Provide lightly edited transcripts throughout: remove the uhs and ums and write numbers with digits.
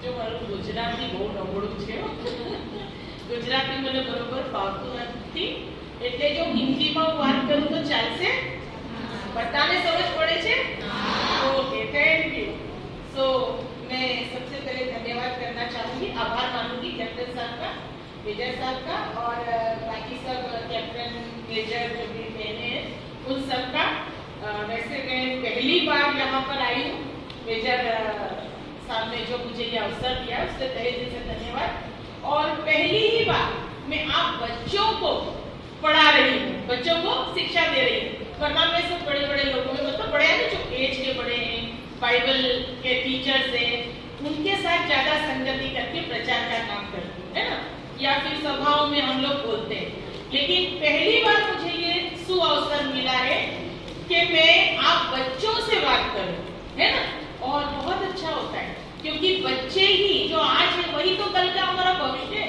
જો મારું ગુજરાતી બહુ નબળું છે ગુજરાતી મને બરોબર ફાવતું નથી એટલે જો હિન્દીમાં હું વાત કરું તો ચાલશે બધાને સમજ પડે છે ओके थैंक यू सो मैं सबसे पहले धन्यवाद करना चाहूंगी आभार मानूंगी कैप्टन साहब का मेजर साहब का और बाकी सब कैप्टन मेजर जो भी बहने हैं उन सब का वैसे मैं पहली बार यहाँ पर आई हूँ मेजर साहब ने जो मुझे ये अवसर दिया उससे तहे दिल से धन्यवाद और पहली ही बार मैं आप बच्चों को पढ़ा रही हूँ बच्चों को शिक्षा दे रही हूँ वरना मैं सब बड़े बड़े लोगों में मतलब बड़े हैं जो एज के बड़े हैं बाइबल के टीचर्स हैं उनके साथ ज्यादा संगति करके प्रचार का काम करती हूँ है ना या फिर सभाओं में हम लोग बोलते हैं लेकिन पहली बार मुझे ये सुअवसर मिला है कि मैं आप बच्चों से बात करूं है ना और बहुत अच्छा होता है क्योंकि बच्चे ही जो आज है वही तो कल का हमारा भविष्य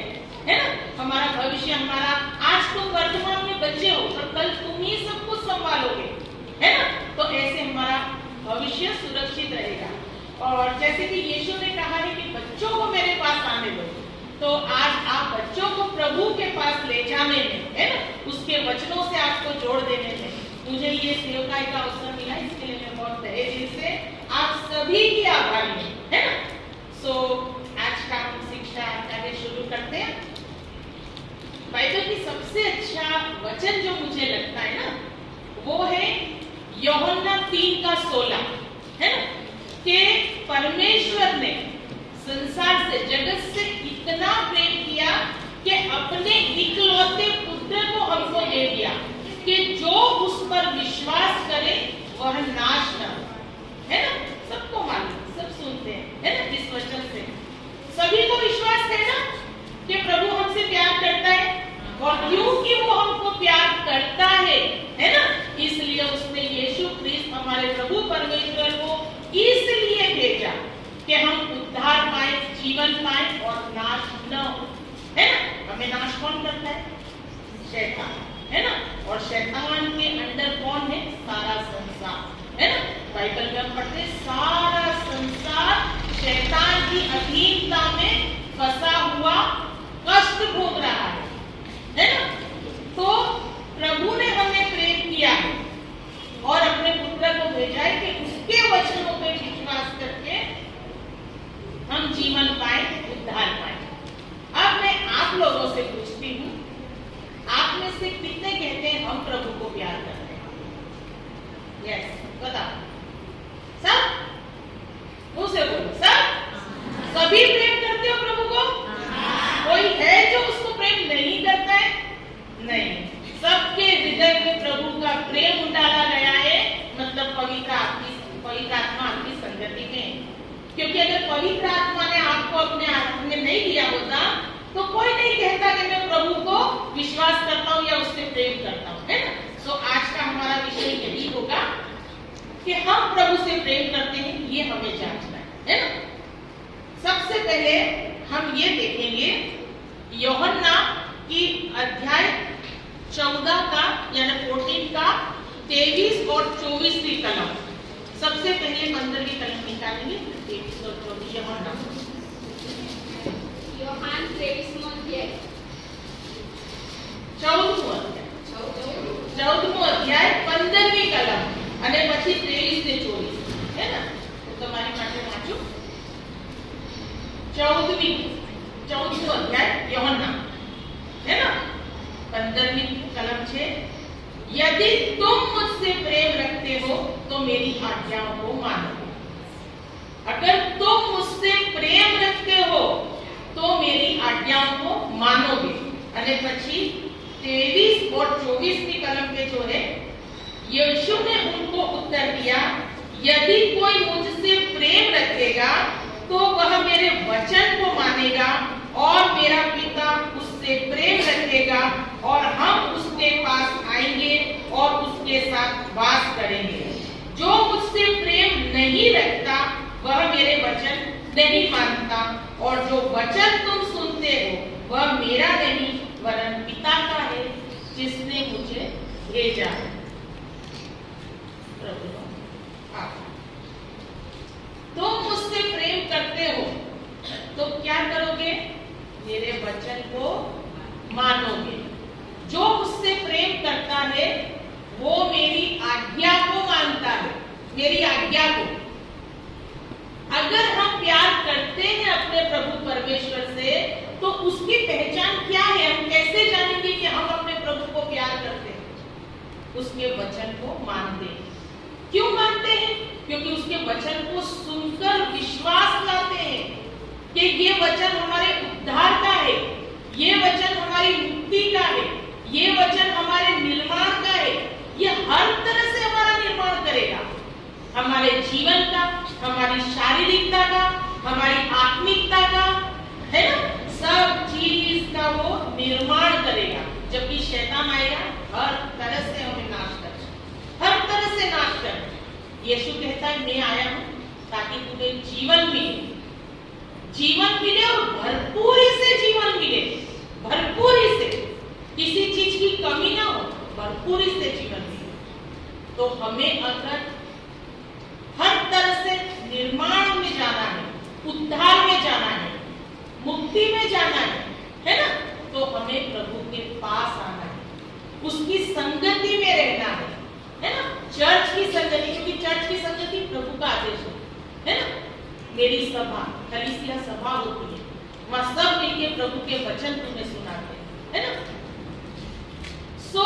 है ना हमारा भविष्य हमारा आज तुम वर्तमान में बच्चे हो और कल तुम ही सब कुछ संभालोगे है ना तो ऐसे हमारा भविष्य सुरक्षित रहेगा और जैसे कि यीशु ने कहा है कि बच्चों को मेरे पास आने दो तो आज आप बच्चों को प्रभु के पास ले जाने में है ना उसके वचनों से आपको जोड़ देने में मुझे ये सेवकाई का अवसर मिला इसके लिए मैं बहुत तहे दिल से आप सभी की आभारी हूँ है ना सो आज का हम शिक्षा कार्य शुरू करते हैं बाइबल की सबसे अच्छा वचन जो मुझे लगता है ना वो है यूहन्ना 3:16 है ना कि परमेश्वर ने संसार से जगत से इतना प्रेम किया कि अपने इकलौते पुत्र को हमको दे दिया कि जो उस पर विश्वास करे वह नाश न हो है ना सबको मालूम सब सुनते हैं है ना इस वचन से सभी को विश्वास है ना कि प्रभु हमसे प्यार करता है और क्योंकि वो हमको प्यार करता है ना इसलिए उसने यीशु ख्रिस्त हमारे प्रभु परमेश्वर को इसलिए भेजा कि हम उद्धार पाए जीवन पाए और नाश न हो है ना हमें नाश कौन करता है शैतान है ना और शैतान के अंदर कौन है सारा संसार है ना बाइबल में हम पढ़ते हैं सारा संसार शैतान की अधीनता में फंसा हुआ कष्ट भोग रहा है ना तो प्रभु ने हमें प्रेम किया है और अपने पुत्र को भेजा है कि उसके वचनों पे विश्वास करके हम जीवन पाए उद्धार पाए अब मैं आप लोगों से पूछती हूँ आप में से कितने कहते हैं हम प्रभु को प्यार करते हैं यस बताओ सब मुंह से बोलो सब सभी प्रेम करते हो प्रभु को कोई है जो उसको प्रेम नहीं करता है नहीं सबके हृदय में प्रभु का प्रेम डाला गया है मतलब पवित्र आत्मा आपकी संगति में क्योंकि अगर पवित्र आत्मा ने आपको अपने आत्मा में नहीं लिया होता तो कोई नहीं कहता कि मैं प्रभु को विश्वास करता हूँ या उससे प्रेम करता हूँ है ना सो आज का हमारा विषय यही होगा कि हम प्रभु से प्रेम करते हैं ये हमें जांचना है ना सबसे पहले हम ये देखेंगे यूहन्ना की अध्याय 14 का यानी 14 का 23 और 24वीं कलम सबसे पहले 15वीं कलम निकालेंगे 23 और 24 यूहन्ना योहान 23 अध्याय 14 अध्याय 15वीं कलम અને પછી 23 ને 24 है ना तो તમારી માટે વાંચું 14 अध्याय यूहन्ना है ना 15वीं कलम छे यदि तुम मुझसे प्रेम रखते हो तो मेरी आज्ञाओं को मानो अगर तुम मुझसे प्रेम रखते हो तो मेरी आज्ञाओं को मानोगे અને પછી 23 और 24वीं कलम पे जो है यीशु ने उनको उत्तर दिया यदि कोई मुझसे प्रेम रखेगा तो वह मेरे वचन को मानेगा और मेरा पिता उससे प्रेम रखेगा और हम उसके पास आएंगे और उसके साथ वास करेंगे जो मुझसे प्रेम नहीं रखता वह मेरे वचन नहीं मानता और जो वचन तुम सुनते हो वह मेरा नहीं वरन पिता का है जिसने मुझे भेजा है तुम मुझसे प्रेम करते हो मेरे वचन को मानोगे। जो मुझसे प्रेम करता है वो मेरी आज्ञा को मानता है, मेरी आज्ञा को। अगर हम प्यार करते हैं अपने प्रभु परमेश्वर से तो उसकी पहचान क्या है? हम कैसे जानेंगे कि हम अपने प्रभु को प्यार करते हैं? उसके वचन को मानते हैं। क्यों मानते हैं? क्योंकि उसके वचन को सुनकर विश्वास लाते हैं कि ये वचन हमारे उद्धार का है, ये वचन हमारी मुक्ति का है, ये वचन हमारे निर्माण का है। ये हर तरह से हमारा निर्माण करेगा, हमारे जीवन का, हमारी शारीरिकता का, हमारी आत्मिकता का, है ना, सब चीज का वो निर्माण करेगा। जबकि शैतान आएगा हर तरह से हमें नाश कर, हर तरह से नाश कर। यीशु कहता है मैं आया हूं ताकि तुम्हें जीवन मिले, जीवन मिले और भरपूरी से जीवन मिले, भरपूरी से, किसी चीज की कमी ना हो, भरपूरी से जीवन मिले। तो हमें अगर हर तरह से निर्माण में जाना है, उद्धार में जाना है, मुक्ति में जाना है ना, तो हमें प्रभु के पास आना है, उसकी संगति में रहना है ना, चर्च की संगति, क्योंकि चर्च की संगति प्रभु का आदेश है ना। मेरी सभा, कलीसिया सभा होती है, वहां सब मिलके प्रभु के वचन तुम्हें सुनाते हैं, है ना। सो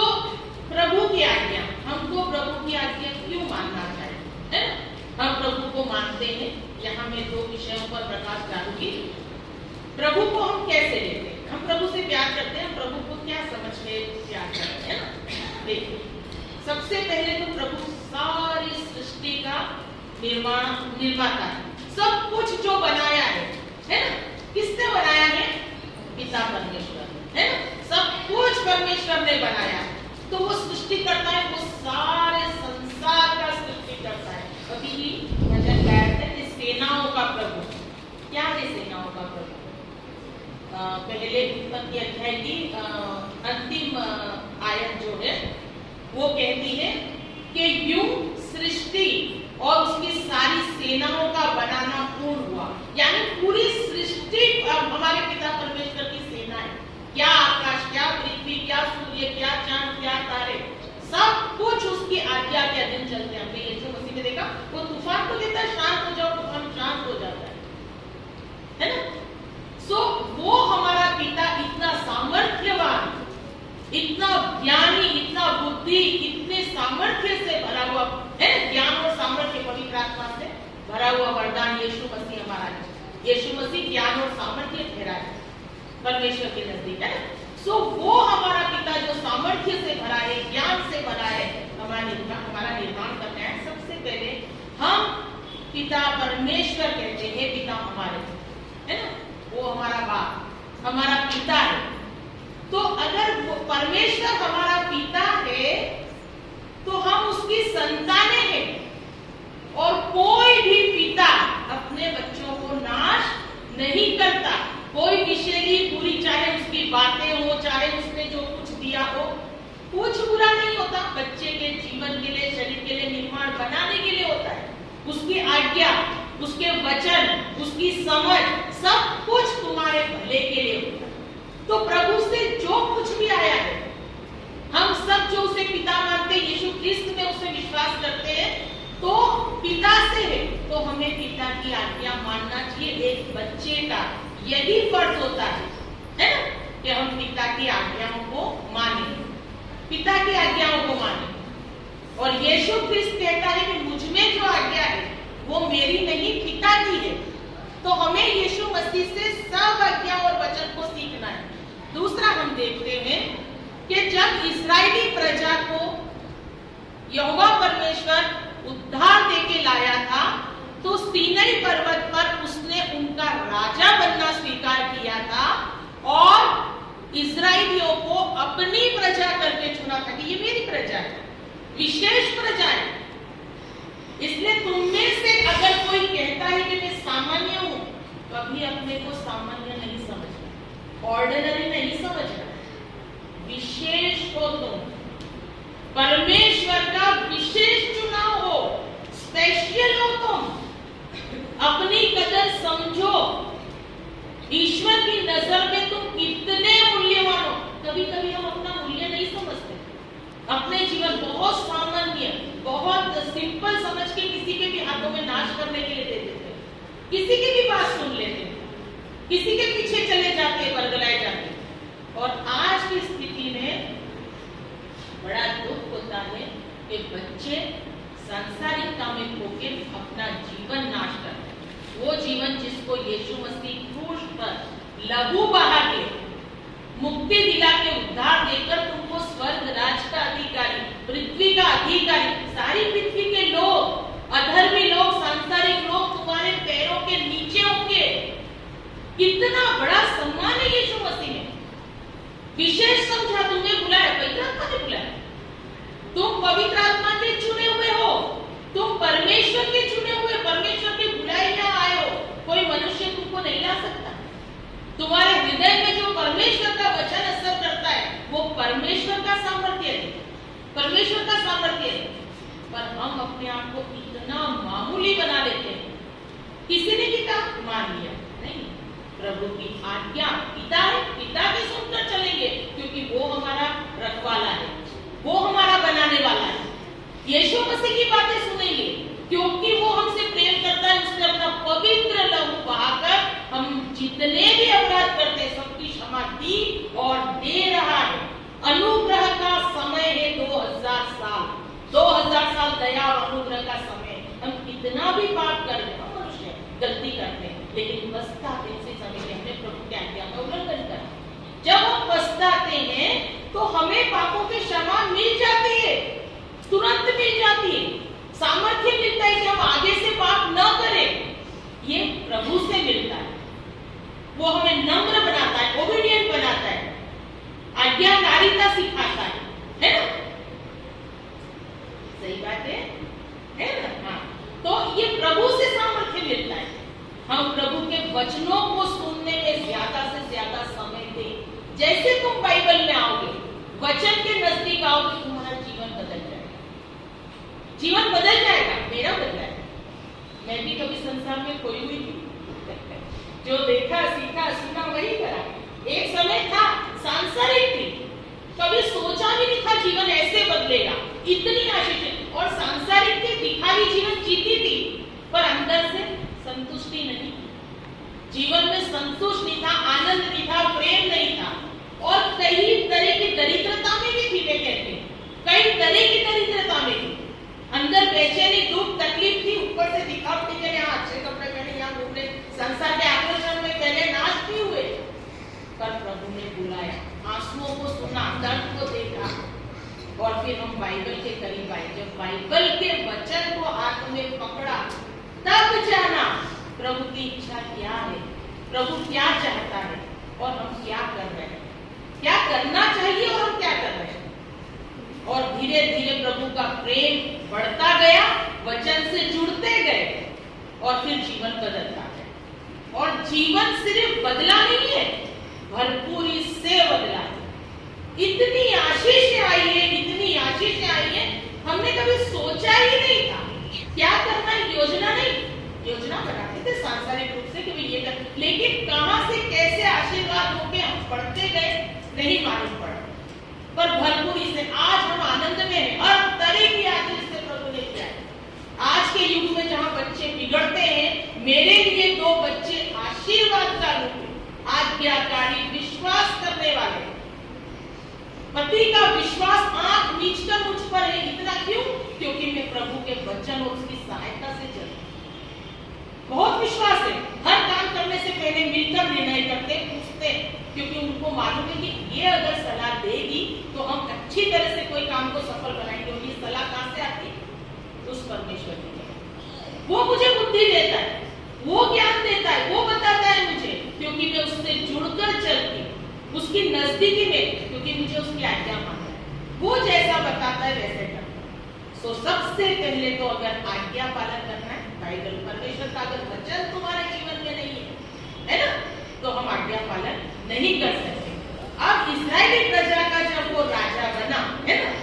प्रभु की आज्ञा, हमको प्रभु की आज्ञा क्यों मानना चाहिए, है ना। हम प्रभु को मानते हैं, यहाँ मैं 2 विषयों पर प्रकाश डालूंगी। प्रभु को हम कैसे लेते हैं? हम प्रभु से प्यार करते हैं, प्रभु को क्या समझ के प्यार करते हैं ना। देखिए, सबसे पहले तो प्रभु सारी सृष्टि का निर्माता है। सब कुछ जो बनाया है ना, किसने बनाया है? पिता परमेश्वर, है ना। सब कुछ परमेश्वर ने बनाया, तो वो सृष्टि करता है, वो सारे संसार का सृष्टि करता है। अभी ही भजन गाया था कि सेनाओं का प्रभु। क्या है सेनाओं का प्रभु? पहले उत्पत्ति अध्याय की अंतिम आयत जो है वो कहती है कि यूं सृष्टि और उसकी सारी सेनाओं का बनाना पूर्ण हुआ। यानी पूरी सृष्टि हमारे पिता परमेश्वर की सेना है। क्या आकाश, क्या पृथ्वी, क्या सूर्य, क्या चांद, क्या तारे, सब कुछ उसकी आज्ञा के अधीन चलते हैं। हमने यीशु मसीह में देखा, वो तूफान को कहता है शांत हो जाओ, तूफान शांत हो जाता है ना। सो वो हमारा पिता इतना सामर्थ्यवान, इतना ज्ञानी, इतना बुद्धि, इतने सामर्थ्य से भरा हुआ है ना। ज्ञान और सामर्थ्य, पवित्र आत्मा से भरा हुआ वरदान यीशु मसीह हमारा है। यीशु मसीह ज्ञान और सामर्थ्य ठहरा है परमेश्वर के नजदीक, है ना। सो वो हमारा पिता जो सामर्थ्य से भरा है, ज्ञान से भरा है, हमारा निर्माण करना है। सबसे पहले हम पिता परमेश्वर कहते हैं, पिता हमारे, है ना, वो हमारा बाप, हमारा पिता है। तो अगर वो परमेश्वर हमारा पिता है तो हम उसकी संतानें हैं, और कोई भी पिता अपने बच्चों को नाश नहीं करता। कोई विषैली बुरी, चाहे उसकी बातें हो, चाहे उसने जो कुछ दिया हो, कुछ बुरा नहीं होता। बच्चे के जीवन के लिए, शरीर के लिए, निर्माण बनाने के लिए होता है। उसकी आज्ञा, उसके वचन, उसकी समझ, सब कुछ तुम्हारे भले के लिए होता है। तो प्रभु से जो कुछ भी आया है, हम सब जो उसे पिता मानते हैं, यीशु ख्रिस्त में उसे विश्वास करते हैं, तो पिता से है, तो हमें पिता की आज्ञा मानना चाहिए। एक बच्चे का यही फर्ज होता है ना, कि हम पिता की आज्ञाओं को माने, पिता की आज्ञाओं को माने। और यीशु ख्रिस्त कहता है कि मुझ में जो आज्ञा है वो मेरी नहीं, पिता की है। तो हमें यीशु मसीह से सब आज्ञा और वचन को सीखना है। दूसरा हम देखते हैं कि जब इस्राएली प्रजा को यहोवा परमेश्वर उद्धार देके लाया था, तो सीनै पर्वत पर उसने उनका राजा बनना स्वीकार किया था और इस्राएलियों को अपनी प्रजा करके चुना था कि ये मेरी प्रजा है, विशेष प्रजा है। इसलिए तुम में से अगर कोई कहता है कि मैं सामान्य हूं, कभी अपने को सामान्य नहीं समझना, ऑर्डिनरी नहीं समझना, विशेष हो तुम, परमेश्वर का विशेष चुनाव हो, स्पेशल हो तुम। अपनी कदर समझो, ईश्वर ईश्वर की नजर में तुम कितने मूल्यवान हो। कभी कभी हम अपना मूल्य नहीं समझते, अपने जीवन बहुत सामान्य, बहुत सिंपल समझ के किसी के भी हाथों में नाश करने के लिए दे देते हैं, किसी की भी बात सुन लेते हैं, किसी के पीछे चले जाते हैं, बरगलाए जाते हैं। और आज की स्थिति में बड़ा दुख होता है कि बच्चे सांसारिकता में खोके अपना जीवन नाश करते हैं। वो जीवन जिसको यीशु मसीह क्रूस पर लहू बहा के, मुक्ति दिला के, उद्धार देकर तुमको स्वर्ग राज का अधिकारी, पृथ्वी का अधिकारी, सारी पृथ्वी के लोग, अधर्मी लोग, सांसारिक लोग तुम्हारे पैरों के नीचे होंगे। कितना बड़ा सम्मान है यीशु मसीह ने। विशेष समझा तुम्हें बुलाया, पवित्र आत्मा ने बुलाया। तुम पवित्र आत्मा के चुने हुए हो, तुम परमेश्वर के चुने हुए, परमेश्वर के बुलाए में आए हो। कोई मनुष्य तुमको नहीं ला सकता। तुम्हारे हृदय में जो परमेश्वर का वचन असर करता है वो परमेश्वर का सामर्थ्य है, परमेश्वर का सामर्थ्य है। पर हम अपने आप को इतना मामूली बना लेते हैं। किसी ने भी कहा मान लिया, नहीं, प्रभु की आज्ञा पिता है, पिता की सुनकर चलेंगे, क्योंकि वो हमारा रखवाला है, वो हमारा बनाने वाला है। यीशु मसीह की बातें सुनेंगे क्योंकि वो हमसे प्रेम करता है। उसने अपना पवित्र लहू बहाकर हम जितने भी अपराध करते हैं सबकी क्षमा दी और दे रहा है। अनुग्रह का समय है 2000 साल, 2000 साल दया और अनुग्रह का समय। हम कितना भी पाप कर रहे हैं, मनुष्य गलती करते हैं, लेकिन पछताते हैं, समय हमने प्रभु की आज्ञा का उल्लंघन करा। जब हम पछताते हैं तो हमें पापों की क्षमा मिल जाती है, तुरंत मिल जाती है। सामर्थ्य मिलता है कि हम आगे से पाप न करें। ये प्रभु से मिलता है। वो हमें नम्र बनाता है, ओबीडिएंट बनाता है, आज्ञाकारिता सिखाता है ना? सही बात है ना? हाँ, तो ये प्रभु से सामर्थ्य मिलता है। हम प्रभु के वचनों को सुनने में ज्यादा से ज्यादा समय दें। जैसे तुम बाइबल में आओगे, वचन के नजदीक आओगे, तुम्हारा जीवन बदल जाएगा, जीवन बदल जाएगा। मेरा बदला है। मैं भी कभी संसार में खोई हुई थी, जो देखा, सीखा, सुना वही करा। एक समय था सांसारिक थी, कभी सोचा भी नहीं था जीवन ऐसे बदलेगा, इतनी आशीष। और सांसारिक थी, दिखावी जीवन जीती थी, पर अंदर से संतुष्टि नहीं, जीवन में संतोष नहीं था, आनंद नहीं था, प्रेम नहीं था। और कई तरह की दरिद्रता में भी थी। मैं कहती हूँ कई तरह की दरिद्रता में थी। अंदर बेचैनी, दुख, तकलीफ थी, ऊपर से दिखावटी के यहाँ अच्छे कपड़े पहने, यहाँ घूमने, संसार के आकर्षण में पहले नाश भी हुए। पर प्रभु ने बुलाया, आंसुओं को सुना, दर्द को देखा, और फिर हम बाइबल के करीब आए। जब बाइबल के वचन को हाथ में पकड़ा, तब जाना प्रभु की इच्छा क्या है, प्रभु क्या चाहता है, और हम क्या कर रहे हैं, क्या करना चाहिए और हम क्या कर रहे हैं। और धीरे धीरे प्रभु का प्रेम बढ़ता गया, वचन से जुड़ते गए, और फिर जीवन बदलता गया। और जीवन सिर्फ बदला नहीं है, भरपूरी से बदला है। इतनी आशीष आई है, इतनी आशीष आई है, हमने कभी सोचा ही नहीं था। क्या करना है, योजना नहीं, योजना बनाते थे सांसारिक रूप से कि भाई ये कर, लेकिन कहां से कैसे आशीर्वाद होके हम बढ़ते गए नहीं मालूम पड़ा। पर भरपूरी से आज हम आनंद में हैं, हर तरह की आशीष से प्रभु ने किया है। आज के युग में जहां बच्चे बिगड़ते हैं, मेरे लिए 2 बच्चे आशीर्वाद का रूप है, आज्ञाकारी, विश्वास करने वाले। पति का विश्वास आंख नीचकर मुझ पर है। इतना क्यों? क्योंकि मैं प्रभु के वचन और उसकी सहायता से चलती। बहुत विश्वास है। हर काम करने से पहले मिलकर निर्णय करते, पूछते, क्योंकि उनको मालूम है कि ये अगर सलाह देगी तो हम अच्छी तरह से कोई काम को सफल बनाएंगे। और ये सलाह कहां से आती है? उस परमेश्वर की। वो मुझे बुद्धि देता है, वो ज्ञान देता है, वो बताता है मुझे, क्योंकि मैं उससे जुड़कर चलती हूँ, उसकी नजदीकी में, क्योंकि मुझे उसकी आज्ञा मानना है। वो जैसा बताता है वैसे करता है। सो सबसे पहले तो अगर आज्ञा पालन करना है, बाइबल परमेश्वर का अगर वचन तुम्हारे जीवन में नहीं है ना, तो हम आज्ञा पालन नहीं कर सकते। अब इस्राएली प्रजा का जब वो राजा बना है ना,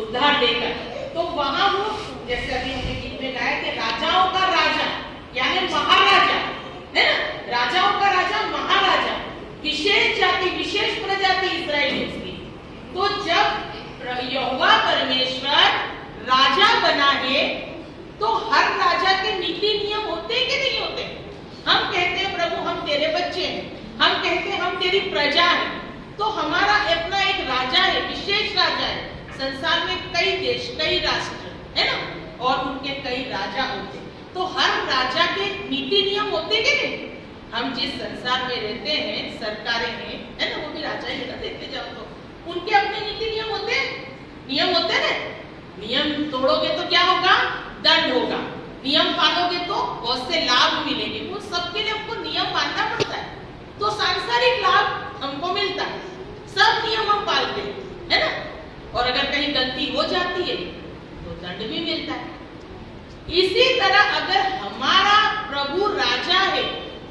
उद्धार देकर, तो वहां वो, जैसे अभी हमने गीत में गाया कि राजाओं का राजा यानी महाराजा है ना, राजाओं का राजा, महाराजा। विशेष प्रजा थी इस्राएलियों की। तो जब यहोवा परमेश्वर राजा बना है तो हर राजा के नीति नियम होते कि नहीं होते? हम कहते हैं प्रभु हम तेरे बच्चे हैं, हम कहते हैं हम तेरी प्रजा हैं, तो हमारा अपना एक राजा है, विशेष राजा है। संसार में कई देश, कई राष्ट्र है ना, और उनके कई राजा होते, तो हर राजा के नीति नियम होते कि नहीं? हम जिस संसार में रहते हैं, सरकारें हैं, है ना, वो भी राजा ही ना, देखते जाओ तो उनके अपने नीति नियम होते, नियम होते ना। नियम तोड़ोगे तो क्या होगा? दंड होगा। नियम पालोगे तो बहुत से लाभ मिलेंगे। वो सबके लिए हमको नियम मानना पड़ता है, तो सांसारिक लाभ हमको मिलता है, सब नियम हम पालते हैं, है ना। और अगर कहीं गलती हो जाती है तो दंड भी मिलता है। इसी तरह अगर हमारा प्रभु राजा है,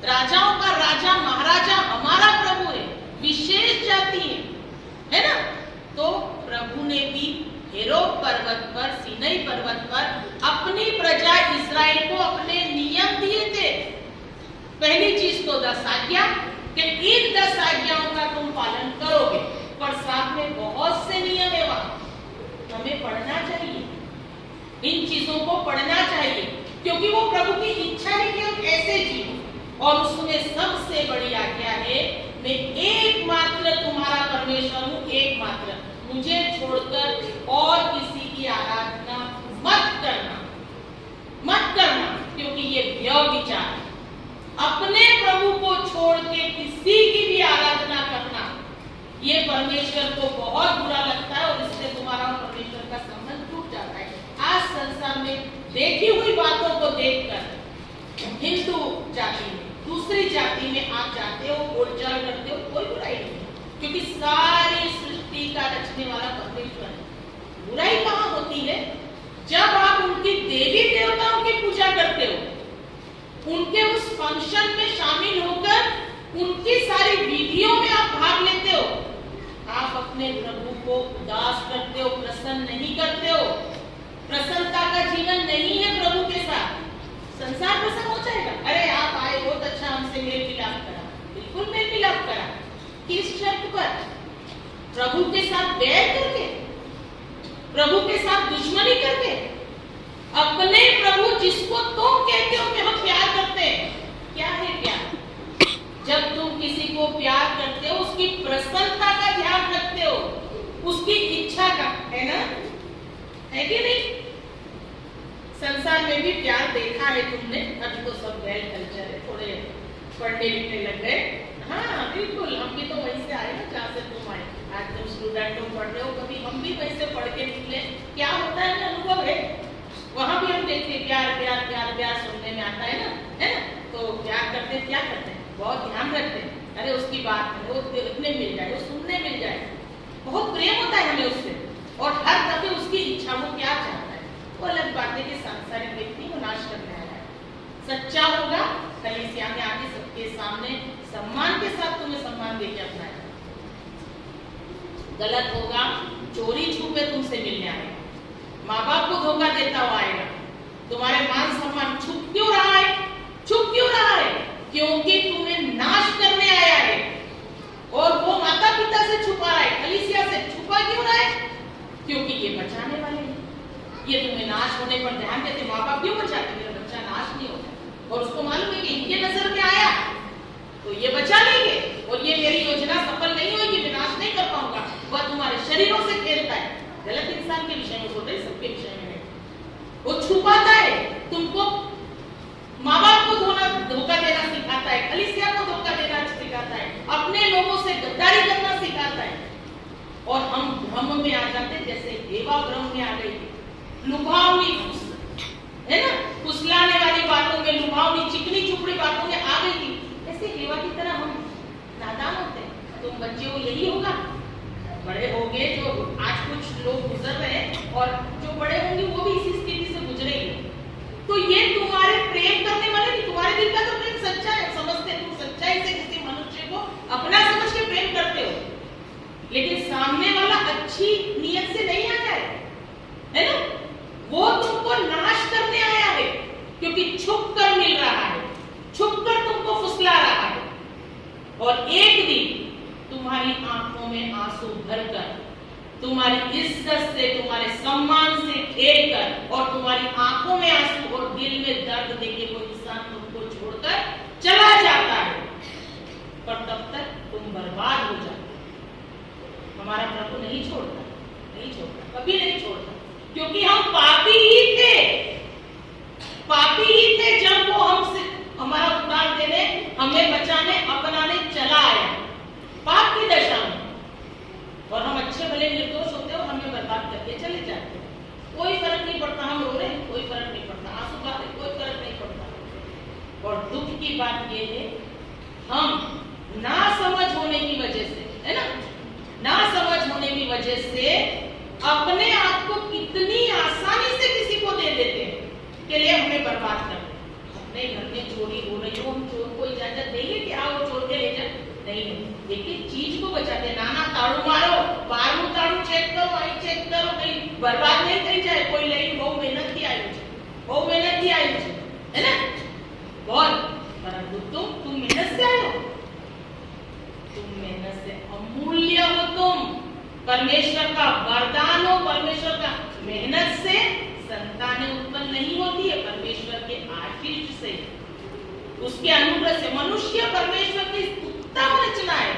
राजाओं का राजा महाराजा हमारा प्रभु है, विशेष जाति है ना, तो प्रभु ने भी हेरोब पर्वत पर, सीनै पर्वत पर अपनी प्रजा इस्राएल को अपने नियम दिए थे। पहली चीज तो 10 आज्ञा, कि इन 10 आज्ञाओं का तुम पालन करोगे, पर साथ में बहुत से नियम है वहां, हमें पढ़ना चाहिए, इन चीजों को पढ़ना चाहिए, क्योंकि वो प्रभु की इच्छा है कि हम ऐसे जियो। और उसमें सबसे बड़ी आज्ञा है, मैं एकमात्र तुम्हारा परमेश्वर हूं, एकमात्र, मुझे छोड़कर और किसी की आराधना मत करना, मत करना, क्योंकि ये व्यभिचार है। अपने प्रभु को छोड़ के किसी की भी आराधना करना, ये परमेश्वर को बहुत बुरा लगता है, और इससे तुम्हारा और परमेश्वर का संबंध टूट जाता है। आज संसार में देखी हुई बातों को देखकर हिंदू जाति में, दूसरी जाति में आप जाते हो, बोलचाल करते हो, कोई बुराई नहीं, क्योंकि सारी सृष्टि का रचने वाला परमेश्वर है। बुराई कहाँ होती है? जब आप उनकी देवी देवताओं की पूजा करते हो, उनके उस फंक्शन में शामिल होकर उनकी सारी विधियों में आप भाग लेते हो, आप अपने प्रभु को उदास करते हो, प्रसन्न नहीं करते हो, प्रसन्नता का जीवन नहीं है प्रभु के साथ। संसार प्रसन्न हो जाएगा, अरे आप आए बहुत अच्छा, हमसे मेल मिलाप करा, बिल्कुल मेल मिलाप करा, किस शर्त पर? प्रभु के साथ बैर करके, प्रभु के साथ दुश्मनी करके, अपने प्रभु जिसको तुम कहते हो कि हम प्यार करते हैं, क्या है प्यार? जब तुम किसी को प्यार करते हो, उसकी प्रसन्नता का ध्यान रखते हो, उसकी इच्छा का, है ना, है कि नहीं? संसार में भी प्यार देखा है तुमने, अभी तो सब वेल कल्चर है, थोड़े पढ़ने लिखने लग गए। हाँ बिल्कुल, हम भी तो वहीं से आए ना जहाँ से तुम आए। आज तुम स्टूडेंट हो, पढ़ रहे हो, कभी हम भी वहीं से पढ़ के निकले, क्या होता है ना, अनुभव है। वहां भी हम देखते प्यार प्यार प्यार प्यार सुनने में आता है ना, है ना। तो प्यार करते क्या करते हैं, बहुत ध्यान रखते हैं, अरे उसकी बात है, वो देखने मिल जाए, वो सुनने मिल जाए, बहुत प्रेम होता है हमें उससे, और हर दफे उसकी इच्छा, वो क्या चाहता है, वो अलग बात है कि सांसारिक व्यक्ति को नाश करने आया है। सच्चा होगा, कलीसिया में आके सबके सामने सम्मान के साथ तुम्हें सम्मान देके अपनाएगा। गलत होगा, चोरी छुपे तुमसे मिलने आएगा, माँ बाप को धोखा देता हुआ आएगा, तुम्हारे मान सम्मान छुप क्यों रहा है? छुप क्यों रहा है? क्योंकि तुम्हें नाश करने आया है, और वो माता पिता से छुपा रहा है, कलीसिया से छुपा क्यों रहा है? क्योंकि ये बचाने वाले हैं, ये तुम्हें नाश होने पर ध्यान देते। माँ बाप क्यों बचाते? मेरा बच्चा नाश नहीं होता, और उसको मालूम है कि इनके नजर में आया तो ये बचा लेंगे, और ये मेरी योजना सफल नहीं होगी, मैं नाश नहीं कर पाऊंगा। वह तुम्हारे शरीरों से खेलता है, गलत इंसान के विषय में बोल रहे, सबके विषय में नहीं। वो छुपाता है तुमको, माँ बाप को धोखा देना सिखाता है, कलीसिया को धोखा देना सिखाता है, अपने लोगों से गद्दारी करना सिखाता है, और हम भ्रम में आ जाते, जैसे देवा भ्रम में आ गई, लुभावनी, है ना, फुसलाने वाली बातों में, लुभावनी चिकनी चुपड़ी बातों में आ गई थी। ऐसे हेवा की तरह हम नादान होते हैं। तुम बच्चे को यही होगा, बड़े होंगे, जो आज कुछ लोग गुजर रहे हैं, और जो बड़े होंगे वो भी इसी स्थिति से गुजरेंगे। तो ये तुम्हारे प्रेम करने वाले नहीं, तुम्हारे दिल का तो प्रेम सच्चा है, समझते, तुम सच्चाई से किसी मनुष्य को अपना समझ के प्रेम करते हो, लेकिन सामने वाला अच्छी नियत से नहीं आया है ना, वो तुमको नाश करने आया है, क्योंकि छुप कर मिल रहा है, छुप कर तुमको फुसला रहा है, और एक दिन तुम तुम्हारी आंखों में आंसू भरकर, तुम्हारी इज्जत से, तुम्हारे सम्मान से खेल कर और तुम्हारी आंखों में आंसू और दिल में दर्द देके कोई इंसान तुमको छोड़कर चला जाता है, पर तब तक तुम बर्बाद हो जाते हो। हमारा प्रभु नहीं छोड़ता, नहीं छोड़ता, कभी नहीं छोड़ता, क्योंकि हम पापी ही थे, पापी ही थे जब वो हमसे हमारा उद्धार देने, हमें बचाने, अपनाने चला आया पाप की दशा में, और हम अच्छे भले निर्दोष होते हो, हमें बर्बाद करके चले जाते हो। कोई फर्क नहीं पड़ता, हम रो रहे हैं कोई फर्क नहीं पड़ता, आंसू बहा कोई फर्क नहीं पड़ता। और दुख की बात ये है, हम ना समझ होने की वजह से, है ना, ना समझ होने की वजह से अपने आप को कितनी आसानी से किसी को दे देते हैं कि लिए हमें बर्बाद कर। अपने घर में चोरी हो रही हो, हम चोर को इजाजत देंगे कि आओ चोर के ले जा? नहीं, एक एक चीज को बचाते हैं। नाना ताड़ू मारो, बारू ताड़ू चेक करो, आई चेक करो, कहीं बर्बाद नहीं करी जाए कोई लाइन। बहुत मेहनत की आई मुझे, बहुत मेहनत की आई मुझे, है ना, बहुत। परंतु तुम मेहनत से आए हो, तुम मेहनत से अमूल्य हो, तुम परमेश्वर का वरदान हो, परमेश्वर का। मेहनत से संतानें उत्पन्न नहीं होती है, परमेश्वर के आशीष से, उसके अनुग्रह से। मनुष्य परमेश्वर की उत्तम रचना है,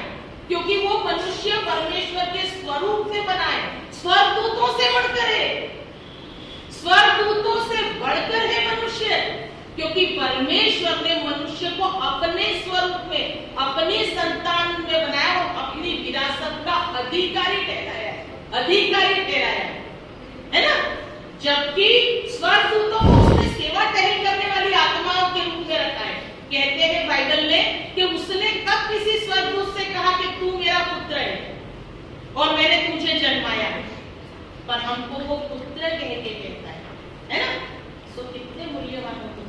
क्योंकि वो मनुष्य परमेश्वर के स्वरूप में बना है, स्वर्गदूतों से बढ़कर है, स्वर्गदूतों से बढ़कर है मनुष्य, क्योंकि परमेश्वर ने मनुष्य को अपने स्वरूप में, अपनी संतान में बनाया और अपनी विरासत का अधिकारी ठहराया, अधिकारी ठहराया, है ना। जबकि स्वर्गदूतों को उसने सेवा टहल करने वाली आत्माओं के रूप में रखा है। कहते हैं बाइबल में कि उसने कब किसी स्वर्गदूत से कहा कि तू मेरा पुत्र है और मैंने तुझे जन्माया है, पर हमको वो पुत्र कह के कहता है ना। सो कितने मूल्यवान हो तुम,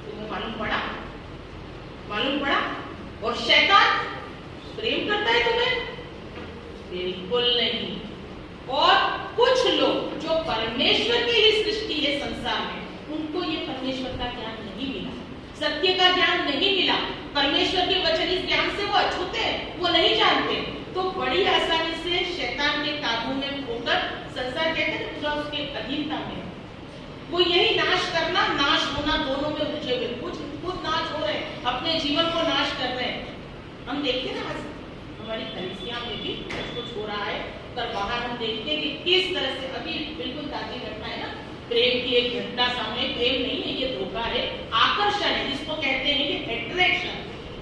तुम्हें मालूम पड़ा, मालूम पड़ा। और शैतान प्रेम करता है तुम्हें? बिल्कुल नहीं। और कुछ लोग जो परमेश्वर की ही सृष्टि है संसार में, उनको ये परमेश्वर का ज्ञान नहीं मिला, सत्य का ज्ञान नहीं मिला, परमेश्वर के वचन इस ज्ञान से वो अछूते हैं, वो नहीं जानते, तो बड़ी आसानी से शैतान के काबू में होकर संसार कहते हैं पूरा उसके अधीनता में। वो यही नाश करना, नाश होना दोनों में उलझे हुए, कुछ नाश हो रहे हैं, अपने जीवन को नाश कर रहे हैं। हम देखते हैं ना, आज हमारी कलीसिया में भी कुछ हो रहा है, पर बाहर हम देखते हैं कि किस तरह से, अभी बिल्कुल ताजी घटना है ना, प्रेम की एक घटना सामने। प्रेम नहीं है, ये धोखा है, आकर्षण है, जिसको कहते हैं कि अट्रैक्शन।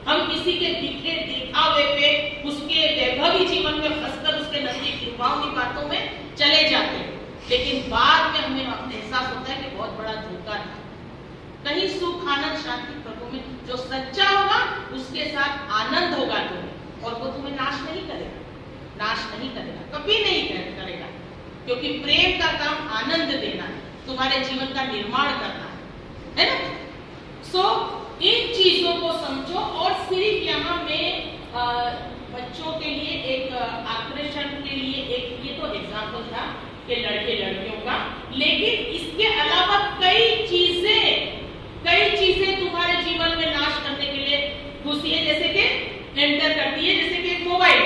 हम किसी के दिखे दिखावे पे, उसके वैभवी जीवन में फंसकर उसके नजदीक लुभावनी बातों में चले जाते हैं, लेकिन बाद में हमें एहसास होता है कि बहुत बड़ा धोखा था। कहीं सुख आनंद शांति प्रभु में जो सच्चा होगा उसके साथ आनंद होगा तुम्हें, और वो तुम्हें नाश नहीं करेगा, नाश नहीं करेगा, कभी नहीं करेगा, क्योंकि प्रेम का काम आनंद देना है, तुम्हारे जीवन का निर्माण करना है ना। सो इन चीजों को समझो। और सिर्फ यहाँ में बच्चों के लिए एक आकर्षण के लिए एक, ये तो एग्जाम्पल था कि लड़के लड़कियों का, लेकिन इसके अलावा कई चीजें तुम्हारे जीवन में नाश करने के लिए घुसी है, जैसे कि एंटर करती है, जैसे कि मोबाइल।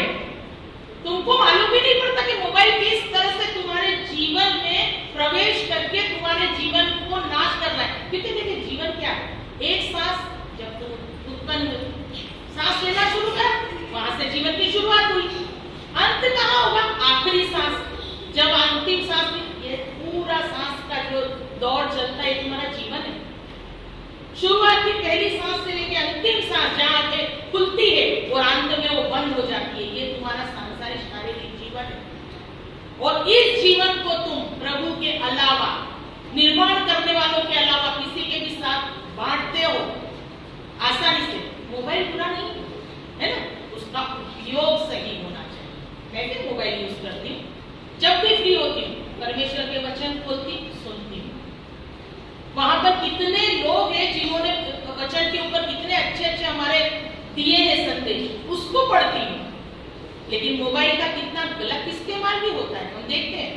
तुमको मालूम भी नहीं पड़ता कि मोबाइल किस तरह से तुम्हारे जीवन में प्रवेश करके तुम्हारे जीवन को नाश कर रहा है। क्योंकि देखिए जीवन क्या है, एक सांस जब तुम उत्पन्न सांस लेना शुरू कर, वहां से जीवन की शुरुआत हुई। अंत कहाँ होगा? आखिरी सांस, जब अंतिम सांस में, ये पूरा सांस का जो दौर चलता है तुम्हारा जीवन है। शुरुआत की पहली सांस से लेकर अंतिम सांस जहाँ पे खुलती है और अंत में वो बंद हो जाती है, ये तुम्हारा सांसारिक शारीरिक जीवन है। और इस जीवन को तुम प्रभु के अलावा, निर्माण करने वालों के अलावा किसी के भी साथ बांटते हो आसानी से। मोबाइल बुरा नहीं है ना, उसका उपयोग सही होना चाहिए। मैं भी मोबाइल यूज करती हूँ, जब भी फ्री होती हूँ परमेश्वर के वचन खोलती, सुनती हूँ। वहां पर कितने लोग हैं जिन्होंने वचन के ऊपर कितने अच्छे अच्छे हमारे दिए हैं संदेश, उसको पढ़ती हूँ। लेकिन मोबाइल का कितना गलत इस्तेमाल भी होता है, हम देखते हैं,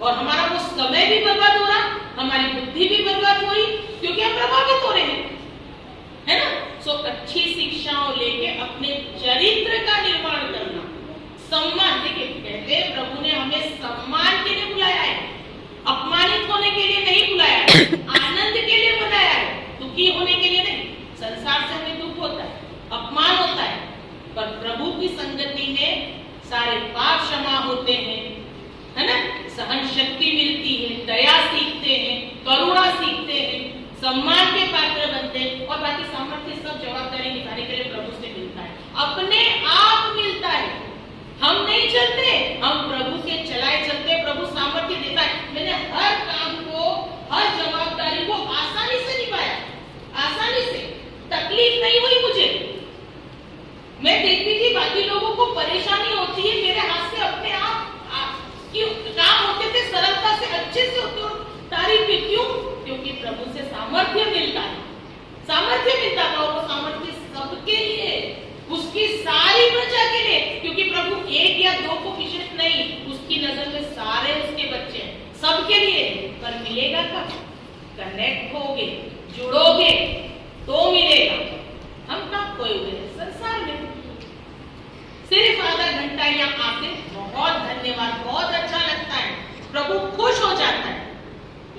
और हमारा वो समय भी बर्बाद हो रहा, हमारी बुद्धि भी बर्बाद हो रही, क्योंकि हम प्रभावित हो रहे हैं, है ना। सो अच्छी शिक्षाओं लेके अपने चरित्र का निर्माण करना, कहते हैं प्रभु ने हमें सम्मान के लिए बुलाया है, अपमानित होने के लिए नहीं बुलाया है, आनंद के लिए बनाया है, दुखी होने के लिए नहीं। संसार से हमें दुख होता है, अपमान होता है, पर प्रभु की संगति में सारे पाप क्षमा होते हैं, है ना, सहन शक्ति मिलती है, दया सीखते हैं, करुणा सीखते हैं, सम्मान के पात्र बनते हैं और बाकी सामर्थ्य सब जवाबदारी निभाने के लिए प्रभु से मिलता है, अपने आप मिलता है। हम नहीं चलते, हम प्रभु के चलाए चलते, प्रभु सामर्थ्य देता है। मैंने हर काम को, हर जवाबदारी को आसानी से निभाया, आसानी से, तकलीफ नहीं हुई मुझे। मैं देखती थी बाकी लोगों को परेशानी होती है, मेरे हाथ से अपने आप काम होते थे, सरलता से, अच्छे से होते और तारीफ भी। क्यों? क्योंकि प्रभु से सामर्थ्य मिलता है, सामर्थ्य मिलता था और वो सामर्थ्य सबके लिए, उसकी सारी प्रजा के लिए, क्योंकि प्रभु एक या दो को विशेष नहीं, उसकी नजर में सारे उसके बच्चे हैं, सबके लिए। पर मिलेगा कब? कनेक्ट होगे, जुड़ोगे तो मिलेगा। हम कब खोए हुए हैं संसार में, सिर्फ आधा घंटा यहाँ आते, बहुत धन्यवाद, बहुत अच्छा लगता है, प्रभु खुश हो जाता है,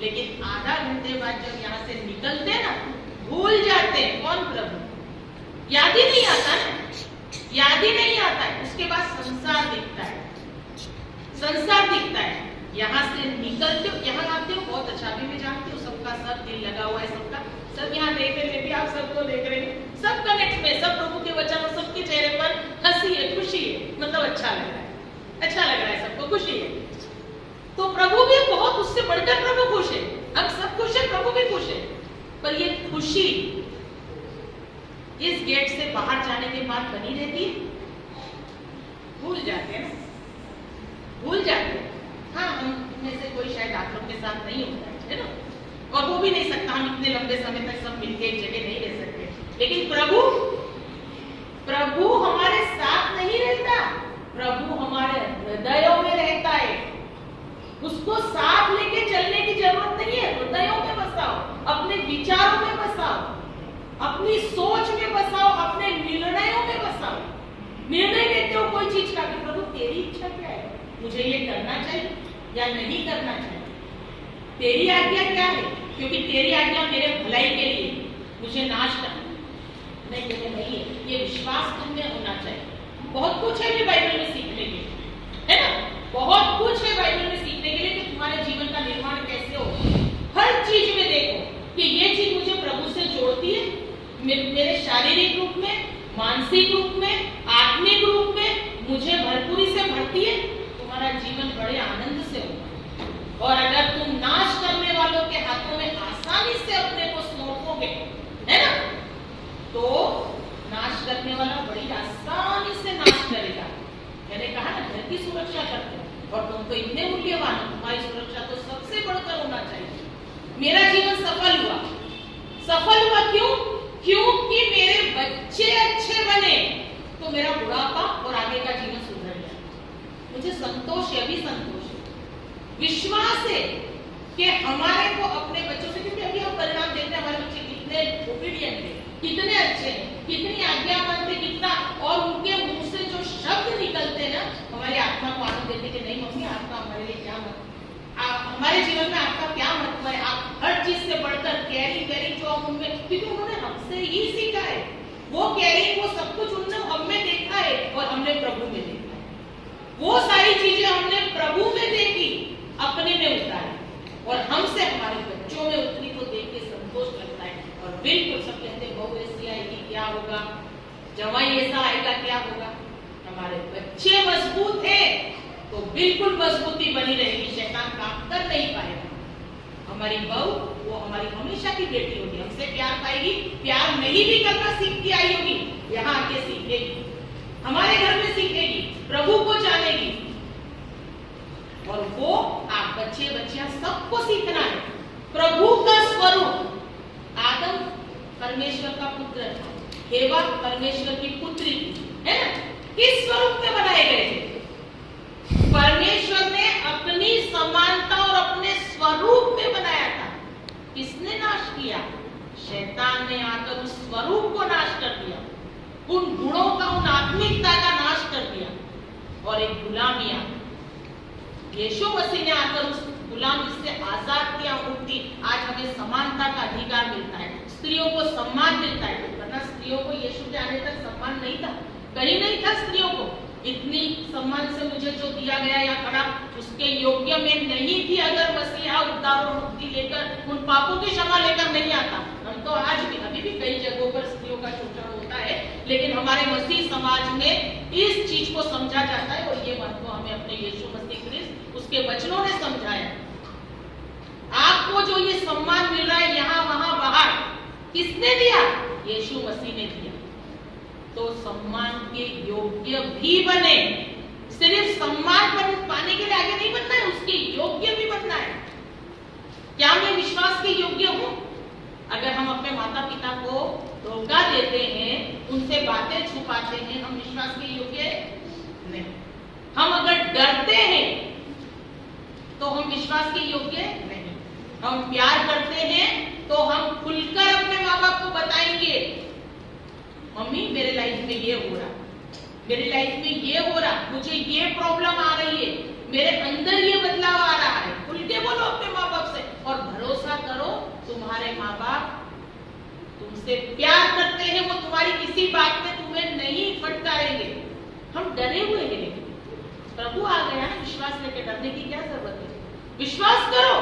लेकिन आधा घंटे बाद जब यहाँ से निकलते ना, भूल जाते हैं कौन प्रभु, याद ही नहीं आता ना, याद ही नहीं आता है। उसके बाद संसार दिखता है, संसार दिखता है। यहाँ से निकलते हो, यहाँ आते हो, बहुत अच्छा, भी मैं जानती हूँ सबका सब दिल लगा हुआ है, सबका सब यहाँ देख रहे हैं, भी आप सबको देख रहे हैं, सब कनेक्ट में, सब प्रभु के वचन और सबके चेहरे पर हंसी है, खुशी है, मतलब अच्छा लग रहा है, अच्छा लग रहा है, सबको खुशी है। तो प्रभु भी बहुत, उससे बढ़कर प्रभु खुश है, हम सब खुश है, प्रभु भी खुश है। पर ये खुशी इस गेट से बाहर जाने के बाद बनी रहती है, भूल जाते हैं ना, भूल जाते हैं। हाँ, हम में से कोई शायद आप लोग के साथ नहीं होता है ना, और वो भी नहीं सकता, हम इतने लंबे समय तक सब मिलके एक जगह नहीं रह सकते। लेकिन प्रभु हमारे साथ नहीं रहता, प्रभु हमारे हृदयों में रहता है। उसको साथ लेके चलने की जरूरत नहीं है, हृदयों में बसाओ, अपने विचारों में बसाओ, अपनी सोच में बसाओ, अपने निर्णयों में बसाओ। निर्णय लेते हो कोई चीज का, प्रभु तेरी इच्छा क्या है, मुझे ये करना चाहिए या नहीं करना चाहिए, तेरी आज्ञा क्या है, क्योंकि तेरी आज्ञा मेरे भलाई के लिए, मुझे नाश करना नहीं, ये नहीं है, ये विश्वास तुमने होना चाहिए। बहुत कुछ है बाइबल में सीखने के लिए, है ना, बहुत कुछ है बाइबल में सीखने के लिए कि तुम्हारे जीवन का निर्माण कैसे हो। हर चीज में देखो कि ये चीज मुझे प्रभु से जोड़ती है, मेरे शारीरिक रूप में, मानसिक रूप में, आत्मिक रूप में मुझे भरपूरी से भरती है, तुम्हारा जीवन बड़े आनंद से होगा। और अगर तुम नाश करने वालों के हाथों में आसानी से अपने को सौंपोगे, है ना, तो नाश करने वाला बड़ी आसानी से नाश करेगा। मैंने कहा ना, घर की सुरक्षा करते हो और तुम तो इतने मूल्यवान हो, तुम्हारी सुरक्षा तो सबसे बढ़कर होना चाहिए। मेरा जीवन सफल हुआ, सफल हुआ क्यों? क्योंकि मेरे बच्चे अच्छे बने, तो मेरा बुढ़ापा और आगे का जीवन सुधर गया। मुझे संतोष है, अभी संतोष है, विश्वास है कि हमारे को अपने बच्चों से, क्योंकि अभी हम परिणाम देखते हैं, हमारे बच्चे कितने ओबीडिएंट है, कितने अच्छे हैं, कितनी आज्ञाबद्ध है, कितना, और उनके मुंह से जो शब्द निकलते हैं ना, हमारी आत्मा को आनंद देते कि नहीं मम्मी, आपका हमारे लिए क्या महत्व, हमारे जीवन में आपका क्या महत्व है, आप हर चीज से बढ़कर केयरिंग जो हम उनमें, क्योंकि उन्होंने हमसे ही सीखा है, वो केयरिंग, वो सब कुछ उन्होंने हमें देखा है और हमने प्रभु में देखा है। वो सारी चीजें हमने प्रभु में देखी, अपने में उतारी, और हमसे हमारे बच्चों में उतरी, तो देख के संतोष लगता है। और बिल्कुल सब कहते हैं बहू ऐसी आएगी क्या होगा, जवाई ऐसा आएगा क्या होगा। हमारे बच्चे मजबूत है तो बिल्कुल मजबूती बनी रहेगी, शैतान काम कर नहीं पाएगा। हमारी बहू वो हमारी हमेशा की बेटी होगी, हमसे प्यार पाएगी, प्यार नहीं भी करना सीखती आई होगी, यहाँ आके सीखेगी, हमारे घर में सीखेगी, प्रभु को जानेगी। और वो आप बच्चे बच्चियां सबको सीखना है। प्रभु का स्वरूप, आदम परमेश्वर का पुत्र था, हेवा परमेश्वर की पुत्री है ना, किस स्वरूप में बनाए गए थे? परमेश्वर ने अपनी समानता और अपने स्वरूप में बनाया था। किसने नाश किया? शैतान ने आकर उस स्वरूप को नाश कर दिया, उन गुणों का, उन आत्मिकता का नाश कर दिया, और एक गुलामी आ, यीशु मसीह ने आकर उस गुलामी से आजाद किया, मुक्ति। आज हमें समानता का अधिकार मिलता है, स्त्रियों को सम्मान मिलता है, वरना स्त्रियों को यीशु के आने तक सम्मान नहीं था, कहीं नहीं था स्त्रियों को। इतनी सम्मान से मुझे जो दिया गया या खड़ा, उसके योग्य में नहीं थी अगर मसीहा उद्धार और मुक्ति लेकर, उन पापों की क्षमा लेकर नहीं आता। हम तो आज भी, अभी भी कई जगहों पर स्त्रियों का शोषण होता है, लेकिन हमारे मसीह समाज में इस चीज को समझा जाता है, और ये बात को हमें अपने यीशु मसीह क्रिस्त उसके वचनों ने समझाया। आपको जो ये सम्मान मिल रहा है यहाँ वहां बाहर, किसने दिया? यीशु मसीह ने दिया। तो सम्मान के योग्य भी बने। सिर्फ सम्मान पाने के लिए आगे नहीं बनना है, उसके योग्य भी बनना है। क्या मैं विश्वास के योग्य हूं? अगर हम अपने माता पिता को धोखा देते हैं, उनसे बातें छुपाते हैं, हम विश्वास के योग्य नहीं। हम अगर डरते हैं तो हम विश्वास के योग्य नहीं। हम प्यार करते हैं तो हम खुलकर अपने माँ बाप को बताएंगे, मम्मी मेरे लाइफ में ये हो रहा, मेरे लाइफ में ये हो रहा, मुझे ये प्रॉब्लम आ रही है, मेरे अंदर ये बदलाव आ रहा है। खुल के बोलो अपने माँ बाप से, और भरोसा करो तुम्हारे माँ बाप तुमसे प्यार करते हैं, वो तुम्हारी किसी बात में तुम्हें नहीं फटकारेंगे। हम डरे हुए हैं, लेकिन प्रभु आ गया ना, विश्वास लेके डरने की क्या जरूरत है? विश्वास करो।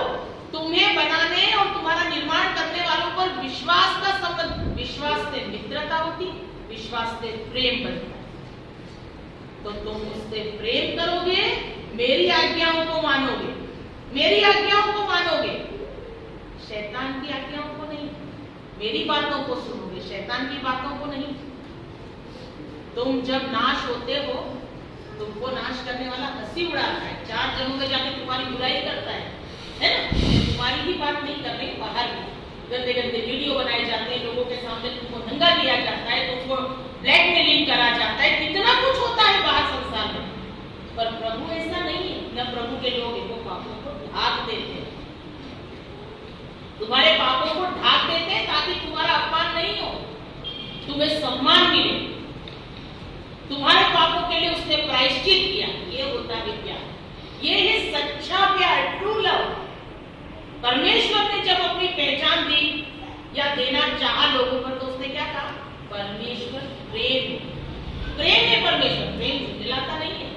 तुम्हें बनाने और तुम्हारा निर्माण करने वालों पर विश्वास का संबंध, विश्वास से मित्रता होती, विश्वास से प्रेम बनता है। तो तुम उससे प्रेम करोगे, मेरी आज्ञाओं को मानोगे, मेरी आज्ञाओं को मानोगे, शैतान की आज्ञाओं को नहीं। मेरी बातों को सुनोगे, शैतान की बातों को नहीं। तुम जब नाश होते हो, तुमको नाश करने वाला हंसी उड़ाता है, 4 जगहों में जाके तुम्हारी बुराई करता है ना? तुम्हारी ही बात नहीं कर रहे, बाहर गंदे गंदे वीडियो बनाए जाते हैं, लोगों के सामने तुमको नंगा किया जाता है, तुमको ब्लैकमेलिंग करा जाता है, कितना कुछ होता है बाहर संसार में। पर प्रभु ऐसा नहीं है। न प्रभु के लोग इनको पापों को ढाक देते हैं, तुम्हारे पापों को ढाक देते हैं ताकि तुम्हारा अपमान नहीं हो, तुम्हें सम्मान मिले। तुम्हारे पापों के लिए उसने प्रायश्चित किया, ये होता है प्यार, ये है सच्चा प्यार, ट्रू लव। परमेश्वर ने जब अपनी पहचान दी या देना चाहा लोगों पर, तो उसने क्या कहा? परमेश्वर प्रेम, प्रेम है परमेश्वर, प्रेम दिलाता नहीं है।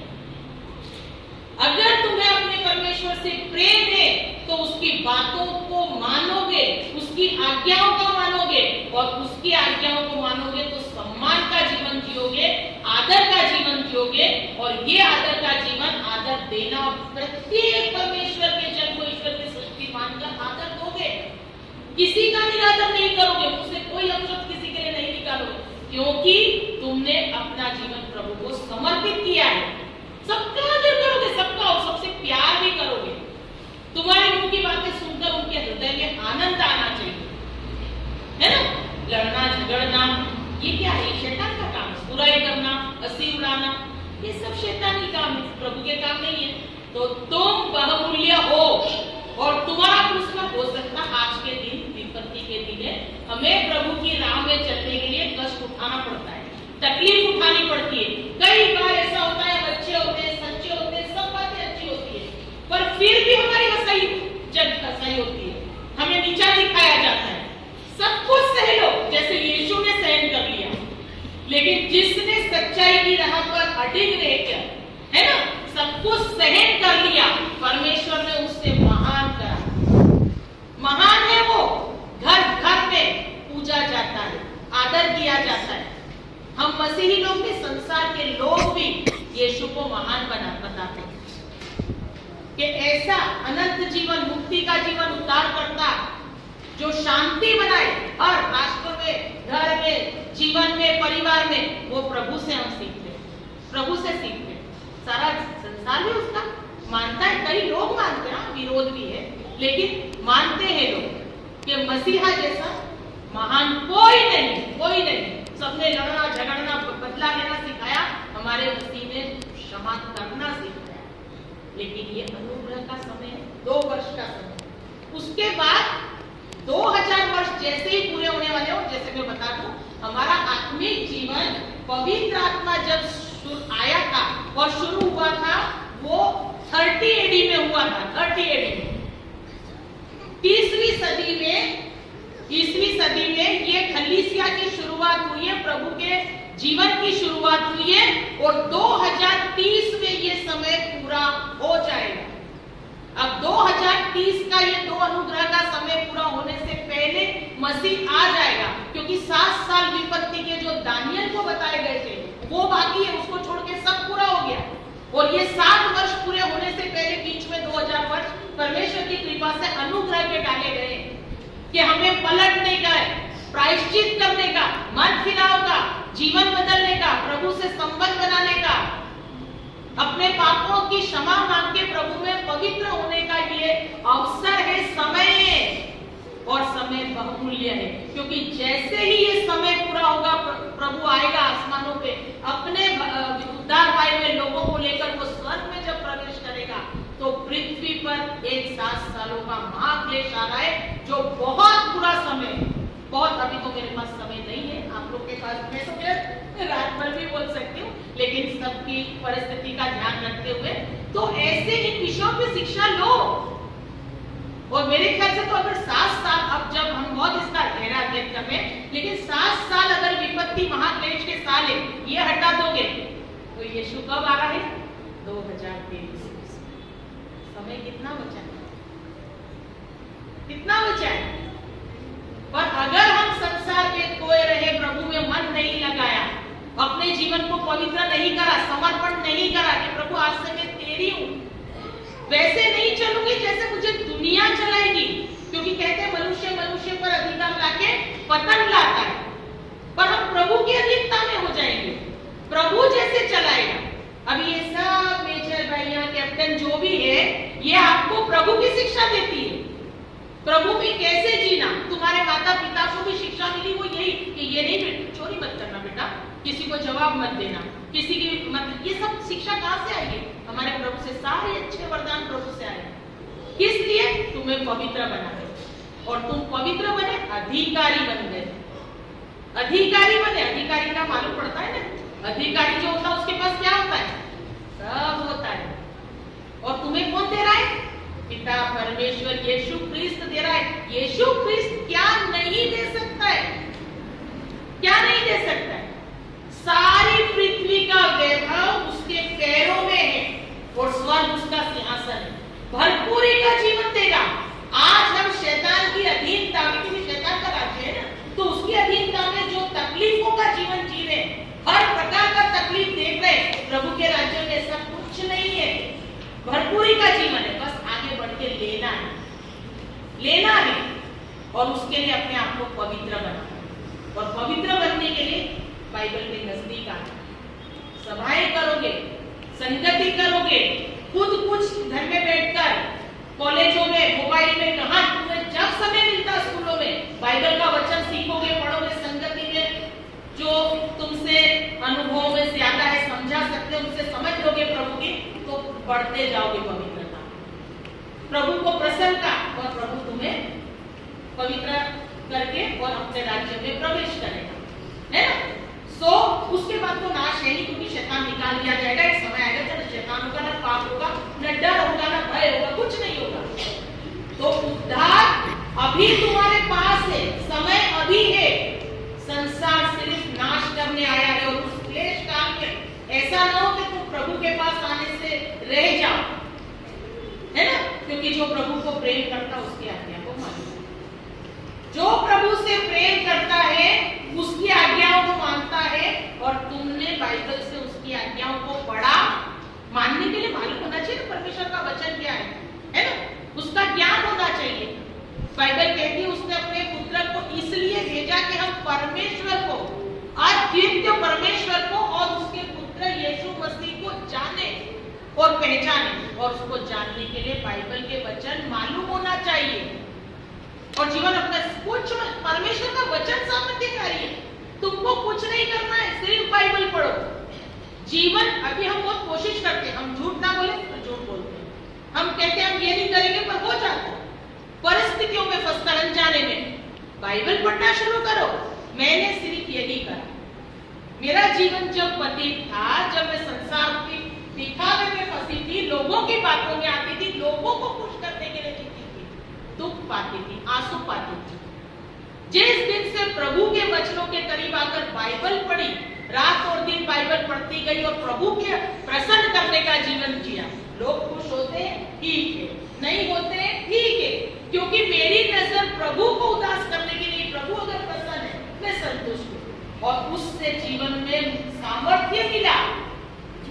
अगर तुम्हें अपने परमेश्वर से प्रेम है तो उसकी बातों को मानोगे, उसकी आज्ञाओं को मानोगे, और उसकी आज्ञाओं को मानोगे तो सम्मान का जीवन जियोगे, आदर का जीवन जियोगे। और ये आदर का जीवन, आदर देना, प्रत्येक परमेश्वर के जन को ईश्वर की सृष्टि मानकर आदर दोगे। किसी का निरादर नहीं करोगे, उससे कोई अपशब्द किसी के लिए नहीं निकालोगे, क्योंकि तुमने अपना जीवन प्रभु को समर्पित किया है। सबका आदर करोगे, सबका, और सबसे प्यार भी करोगे। तुम्हारे मुंह की बातें सुनकर उनके हृदय में आनंद आना चाहिए, है ना? लड़ना झगड़ना ये क्या है? शैतान का काम है। बुराई करना, हंसी उड़ाना, ये सब शैतानी काम है, प्रभु के काम नहीं है। तो तुम बहुमूल्य हो, और तुम्हारा पुरस्कार हो सकता आज के दिन, विपत्ति के दिन है, हमें प्रभु की राह में चलने के लिए कष्ट उठाना पड़ता है, तकलीफ उठानी पड़ती है। कई बार ऐसा होता है, बच्चे होते हैं, सच्चे होते हैं, सब बातें अच्छी होती है, पर फिर भी हमारी हंसाई होती है, हमें नीचा दिखाया जाता है। सब कुछ सह लो, जैसे यीशु ने सहन कर लिया, लेकिन जिसने सच्चाई की राह पर अडिग रहकर, है ना, सब कुछ सहन कर लिया, परमेश्वर ने उससे महान करा। महान है वो, घर घर में पूजा जाता है, आदर किया जाता है। हम मसीही लोग भी, संसार के लोग भी यीशु को महान बताते हैं कि ऐसा अनंत जीवन, मुक्ति का जीवन, उद्धार करता, जो शांति बनाए हर राष्ट्र में, घर में, जीवन में, परिवार में, वो प्रभु से हम सीखते हैं, प्रभु से सीखते हैं। सारा संसार भी उसका मानता है, कई लोग मानते हैं, विरोध भी है, लेकिन मानते हैं लोग कि मसीहा जैसा महान कोई नहीं, कोई नहीं। सबने लड़ना झगड़ना, बदला लेना सिखाया, हमारे मसीह ने क्षमा करना सिखाया। लेकिन ये अनुग्रह का समय है, 2 वर्ष का समय। उसके बाद 2000 वर्ष जैसे ही पूरे होने वाले हो, जैसे मैं बता दूं, हमारा आत्मिक जीवन, पवित्र आत्मा जब आया था और शुरू हुआ था, वो 30 एडी में हुआ था, 30 एडी में। 30वीं सदी में, 20वीं सदी में ये कलीसिया की शुरुआत हुई है, प्रभु के जीवन की शुरुआत हुई है और 2030 में ये समय पूरा हो जाएगा। अब 2030 का ये 2 अनुग्रह का समय पूरा होने से पहले मसीह आ जाएगा, क्योंकि 7 साल विपत्ति के जो दानियल को बताए गए थे वो बाकी है, उसको छोड़ के सब पूरा हो गया। और ये 7 वर्ष पूरे होने से पहले बीच में 2000 वर्ष परमेश्वर की कृपा से अनुग्रह के डाले गए कि हमें पलटने का है, प्रायश्चित करने का, मन फिराव का, जीवन बदलने का, प्रभु से संबंध बनाने का, अपने पापों की क्षमा मांग के प्रभु में पवित्र होने का ये अवसर है, समय है। और समय बहुमूल्य है, क्योंकि जैसे ही ये समय पूरा होगा प्रभु आएगा आसमानों पे अपने उद्धार पाए हुए लोगों को लेकर, वो स्वर्ग में जब प्रवेश करेगा तो पृथ्वी पर एक 7 सालों का महाक्लेश आ रहा है, जो बहुत बुरा समय है। बहुत, अभी तो मेरे पास समय नहीं है, आप लोग के पास, मैं तो फिर रात भर भी बोल सकती हूँ, लेकिन सबकी परिस्थिति का ध्यान रखते हुए तो ऐसे इन विषयों पे शिक्षा लो। और मेरे ख्याल से तो अगर 7 साल, अब जब हम बहुत इसका गहरा अध्ययन कर रहे हैं, लेकिन 7 साल अगर विपत्ति महाक्लेश के साल है, ये हटा दोगे तो यीशु कब आ रहा है? 2023। समय कितना बचा है? कितना बचा है? पर अगर हम संसार में खोए रहे, प्रभु में मन नहीं लगाया, अपने जीवन को पवित्र नहीं करा, समर्पण नहीं करा कि प्रभु आज से मैं तेरी हूं, वैसे नहीं चलूंगी जैसे मुझे दुनिया चलाएगी, क्योंकि कहते हैं मनुष्य मनुष्य पर अधिकार लाके पतन लाता है। पर हम प्रभु की अधीनता में हो जाएंगे, प्रभु जैसे चलाएगा। अब ये सब मेजर भाइयां, कैप्टन जो भी है, ये आपको प्रभु की शिक्षा देती है, प्रभु में कैसे जीना। तुम्हारे माता पिता को भी शिक्षा मिली वो यही कि ये नहीं, चोरी मत करना बेटा, किसी को जवाब मत देना, किसी की मत, ये सब शिक्षा कहां से आई है? हमारे प्रभु से। सारे अच्छे वरदान प्रभु से आए। किस लिए? तुम्हें पवित्र बना है, और तुम पवित्र बने, अधिकारी बन गए। अधिकारी बने, अधिकारी का मालूम पड़ता है ना, अधिकारी जो होता है उसके पास क्या होता है? सब होता है। और तुम्हें कौन दे रहा है? पिता परमेश्वर यीशु ख्रिस्त दे रहा है। यीशु ख्रिस्त क्या नहीं दे सकता है? क्या नहीं दे सकता है? सारी पृथ्वी का वैभव उसके पैरों में है और स्वर्ग उसका सिंहासन है। भरपूरी का जीवन देगा। आज हम शैतान की अधीनता में, क्योंकि शैतान का राज्य है ना, तो उसकी अधीनता में जो तकलीफों का जीवन जी रहे, हर प्रकार का तकलीफ देख रहे, प्रभु के राज्य में ऐसा कुछ नहीं है। भरपूरी का जीवन है, बस आगे बढ़ के लेना है, लेना है, और उसके लिए अपने आप को पवित्र बनाना है। और पवित्र बनने के लिए बाइबल के नजदीक आना, सभाएं करोगे, संगति करोगे, खुद कुछ घर में बैठकर, कॉलेजों में, मोबाइल में, कहां तुम्हें जब समय मिलता, स्कूलों में बाइबल का वचन सीखोगे, पढ़ोगे, संगति में जो तुमसे अनुभव में ज्यादा है, समझा सकते हो, उनसे समझ लोगे प्रभु की, तो बढ़ते जाओगे पवित्रता, प्रभु को प्रसन्न का, और प्रभु तुम्हें पवित्र करके और अपने राज्य में प्रवेश करेगा, है ना। सो उसके बाद तो नाश है ही, क्योंकि शैतान निकाल दिया जाएगा। एक समय आएगा जब शैतान होगा, ना पाप होगा, न डर होगा, ना भय होगा, कुछ नहीं होगा। तो उद्धार अभी तुम्हारे पास है, समय अभी है। संसार सिर्फ नाश करने आया है, और उस क्लेश काल में ऐसा ना हो कि तुम प्रभु के पास आने से रह जाओ, है ना, क्योंकि जो प्रभु को प्रेम करता उसकी आज्ञा को मानता, जो प्रभु से प्रेम करता है उसकी आज्ञाओं को मानता है। और तुमने बाइबल से उसकी आज्ञाओं को पढ़ा, मानने के लिए मालूम होना चाहिए परमेश्वर का वचन क्या है ना, उसका ज्ञान होना चाहिए। बाइबल कहती है उसने अपने पुत्र को इसलिए भेजा कि हम परमेश्वर को, अद्वितीय परमेश्वर को और उसके पुत्र यीशु मसीह को जाने और पहचाने। और उसको जानने के लिए बाइबल के वचन मालूम होना चाहिए, और जीवन अपना कुछ परमेश्वर का वचन सामने दिखा रही है। तुमको कुछ नहीं करना है, सिर्फ बाइबल पढ़ो। जीवन, अभी हम बहुत कोशिश करते हैं, हम झूठ ना बोले तो झूठ बोलते हैं, हम कहते हैं हम ये नहीं करेंगे पर हो जाता है, परिस्थितियों में फंसकर अनजाने में। बाइबल पढ़ना शुरू करो। मैंने सिर्फ यही करा। मेरा जीवन जब व्यतीत था, जब मैं संसार की दिखावे में फंसी थी, लोगों की बातों में आती थी, लोगों को खुश करने के लिए जीती थी, दुख पाती थी, आंसू पाती थी। जिस दिन से प्रभु के वचनों के करीब आकर बाइबल पढ़ी, रात और दिन बाइबल पढ़ती गई और प्रभु के प्रसन्न करने का जीवन जिया, लोग खुश होते हैं ठीक है, नहीं होते हैं ठीक है, क्योंकि मेरी नजर प्रभु को उदास करने के लिए, प्रभु अगर प्रसन्न है मैं संतुष्ट हूँ। और उससे जीवन में सामर्थ्य मिला,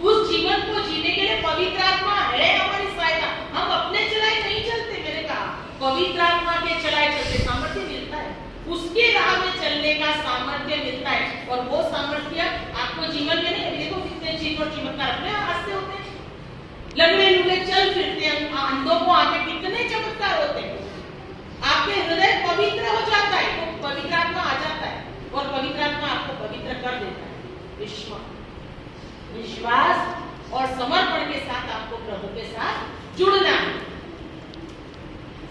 उस जीवन को जीने के लिए पवित्र आत्मा है हमारी सहायता। हम अपने चलाए नहीं चलते, मैंने कहा पवित्र आत्मा के चलाए चलते सामर्थ्य मिलता है, उसके राह में चलने का सामर्थ्य मिलता है। और वो सामर्थ्य आपको जीवन में नहीं, देखो कितने जीव और चमत्कार अपने हाथ से होते हैं, लंगड़े लूले चल फिरते हैं, अंधों को आगे कितने चमत्कार होते हैं। आपके हृदय पवित्र हो जाता है तो पवित्र आत्मा आ जाता है और पवित्र आत्मा आपको पवित्र कर देता है। विश्वास और समर्पण के साथ आपको प्रभु के साथ जुड़ना है।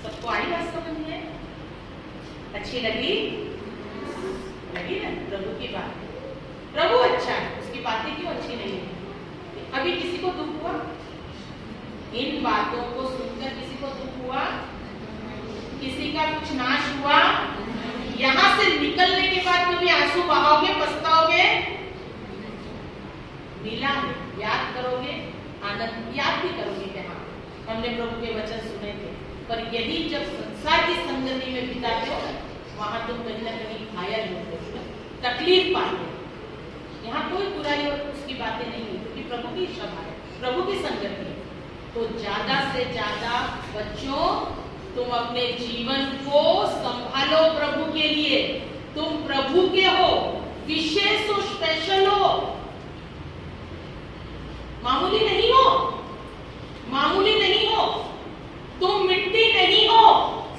सबको आई बात समझ में? अच्छी लगी? लगी ना प्रभु की बात? प्रभु अच्छा है, उसकी बातें क्यों अच्छी नहीं है? अभी किसी को दुख हुआ? इन बातों को सुनकर किसी को दुख हुआ? किसी का कुछ नाश हुआ? यहां से निकलने के बाद कभी आंसू बहाओगे, पछताओगे? मिला है, याद करोगे, आनंद याद भी करोगे कि हाँ हमने प्रभु के वचन सुने थे। पर यही जब संसार की संगति में बिताते हो, वहां तुम कहीं ना कहीं घायल होते हो, तकलीफ पाते हो। यहाँ कोई बुराई और उसकी बातें नहीं हुई, क्योंकि प्रभु की सभा है, प्रभु की संगति है। तो ज्यादा से ज्यादा बच्चों तुम अपने जीवन को संभालो प्रभु के लिए। तुम प्रभु के हो, विशेष हो, स्पेशल हो, मामूली नहीं हो, मामूली नहीं हो। तुम मिट्टी नहीं हो,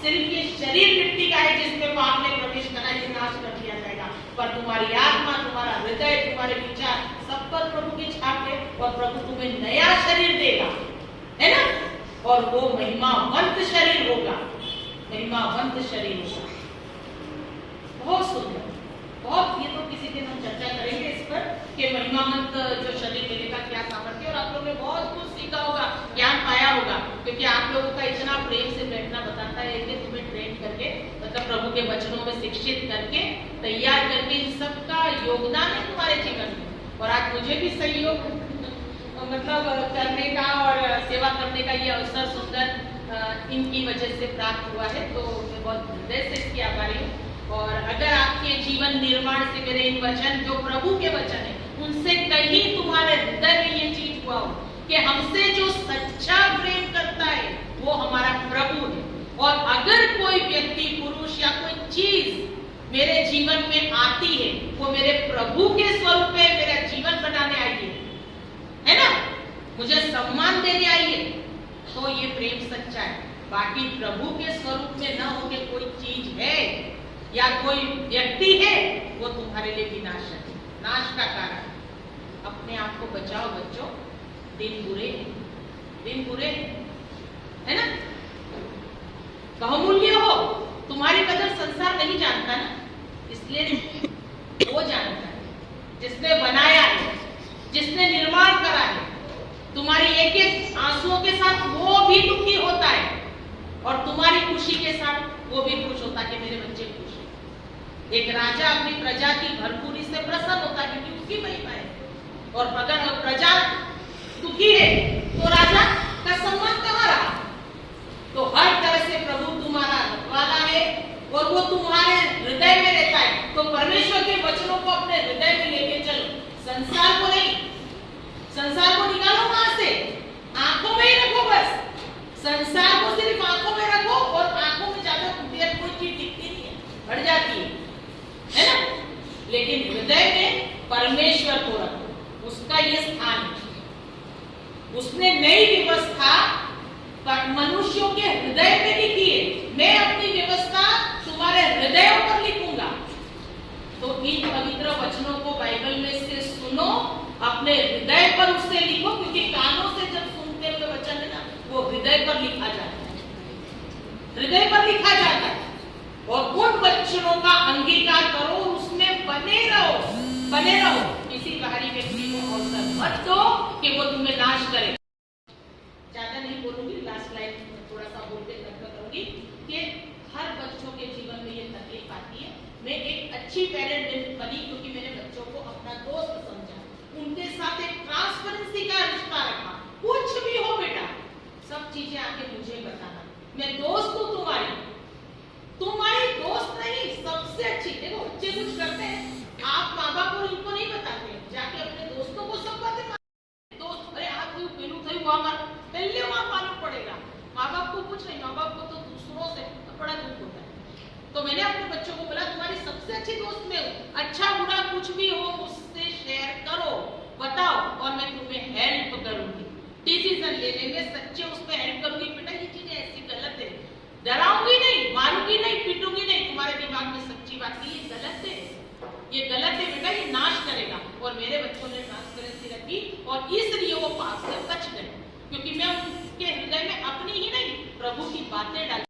सिर्फ ये शरीर मिट्टी का है जिसमें पाप ने प्रवेश करा है, नाश कर दिया जाएगा। पर तुम्हारी आत्मा, तुम्हारा हृदय, तुम्हारे विचार सब पर प्रभु की छाप है और प्रभु तुम्हें नया शरीर देगा, है ना? और वो महिमावंत शरीर होगा, महिमावंत शरीर होगा। बहुत सुंदर, बहुत। ये तो किसी दिन हम चर्चा करेंगे इस पर कि महिमावंत जो शरीर लेने का क्या सामर्थ्य, और आप लोगों ने बहुत कुछ सीखा होगा, ज्ञान पाया होगा, क्योंकि आप लोगों का इतना प्रेम से बैठना बताता है कि तुम्हें ट्रेन करके, मतलब प्रभु के वचनों में शिक्षित करके, तैयार करके, इन सबका योगदान है तुम्हारे जीवन में। और आज मुझे भी सहयोग मतलब करने का और सेवा करने का ये अवसर सुंदर इनकी वजह से प्राप्त हुआ है, तो मैं बहुत हृदय से इसकी आभारी हूँ। और अगर आपके जीवन निर्माण से मेरे इन वचन जो प्रभु के वचन है, उनसे कहीं तुम्हारे हृदय में ये चीज हुआ हो कि हमसे जो सच्चा प्रेम करता है वो हमारा प्रभु है, और अगर कोई व्यक्ति, पुरुष या कोई चीज मेरे जीवन में आती है, वो मेरे प्रभु के स्वरूप में मेरा जीवन बनाने आई है ना, मुझे सम्मान देने आई है, तो ये प्रेम सच्चा है। बाकी प्रभु के स्वरूप में न होके कोई चीज है या कोई व्यक्ति है, वो तुम्हारे लिए विनाश है, नाश का कारण। अपने आप को बचाओ बच्चों, दिन बुरे हैं, दिन बुरे हैं, है ना? बहुमूल्य हो, तुम्हारी कदर संसार नहीं जानता ना, इसलिए वो जानता है जिसने बनाया है, जिसने निर्माण करा है। तुम्हारी एक एक आंसुओं के साथ वो भी दुखी होता है, और तुम्हारी खुशी के साथ वो भी खुश होता है कि मेरे बच्चे खुश हैं। एक राजा अपनी प्रजा की भरपूरी से प्रसन्न होता है क्योंकि उसकी महिमा है, और अगर प्रजा दुखी है तो राजा का सम्मान कहाँ रहा? तो हर तरह से प्रभु तुम्हारा रखवाला है और वो तुम्हारे हृदय में रहता है। तो परमेश्वर के वचनों को अपने हृदय में लेके चलो, संसार को नहीं, संसार को निकालो वहां से, आंखों में ही रखो बस। संसार को सिर्फ आंखों में रखो, और आंखों में ज्यादा देर कोई चीज दिखती नहीं है, बढ़ जाती है ना? लेकिन हृदय में परमेश्वर को रखो, उसका ये स्थान है। उसने नई व्यवस्था मनुष्यों के हृदय में लिखी है, मैं अपनी व्यवस्था तुम्हारे हृदयों पर लिखूंगा। तो इन पवित्र वचनों को बाइबल में से सुनो, अपने हृदय पर उससे लिखो, क्योंकि कानों से जब सुनते हुए वचन है ना, वो हृदय पर लिखा जाता है, हृदय पर लिखा जाता है। और उन वचनों का अंगीकार करो, उसमें बने रहो, बने रहो। किसी बाहरी व्यक्ति को अवसर मत दो कि वो तुम्हें नाश करे। ज्यादा नहीं सब चीजें आके मुझे बताना। मैं दोस्त हूँ तुम्हारी दोस्त नहीं, सबसे अच्छी। देखो बच्चे कुछ करते हैं, आप माँ बाप और इनको नहीं बताते, जाके अपने दोस्तों को सब बातें दोस्त, अरे आ थયું પેલું થયું वहां पहले वहां मालूम पड़ेगा। माँ बाप को कुछ नहीं, माँ बाप को तो दूसरों से बड़ा दुख होता है। तो मैंने अपने बच्चों को बोला तुम्हारी सबसे अच्छी दोस्त मैं हूँ, अच्छा बुरा कुछ भी हो मुझसे शेयर करो, बताओ और मैं तुम्हें हेल्प करूंगी, डिसीजन ले लेंगे, सच्चे उस पर हेल्प करूंगी। बेटा ये चीज ऐसी गलत है, डराऊंगी नहीं, मारूंगी नहीं, पीटूंगी नहीं, तुम्हारे दिमाग में सच्ची बात की ये गलत है, ये गलत है बेटा, ये नाश करेगा। और मेरे बच्चों ने ट्रांसपेरेंसी रखी और इसलिए वो पाप से बच गए, क्योंकि मैं उनके हृदय में अपनी ही नहीं प्रभु की बातें डाली।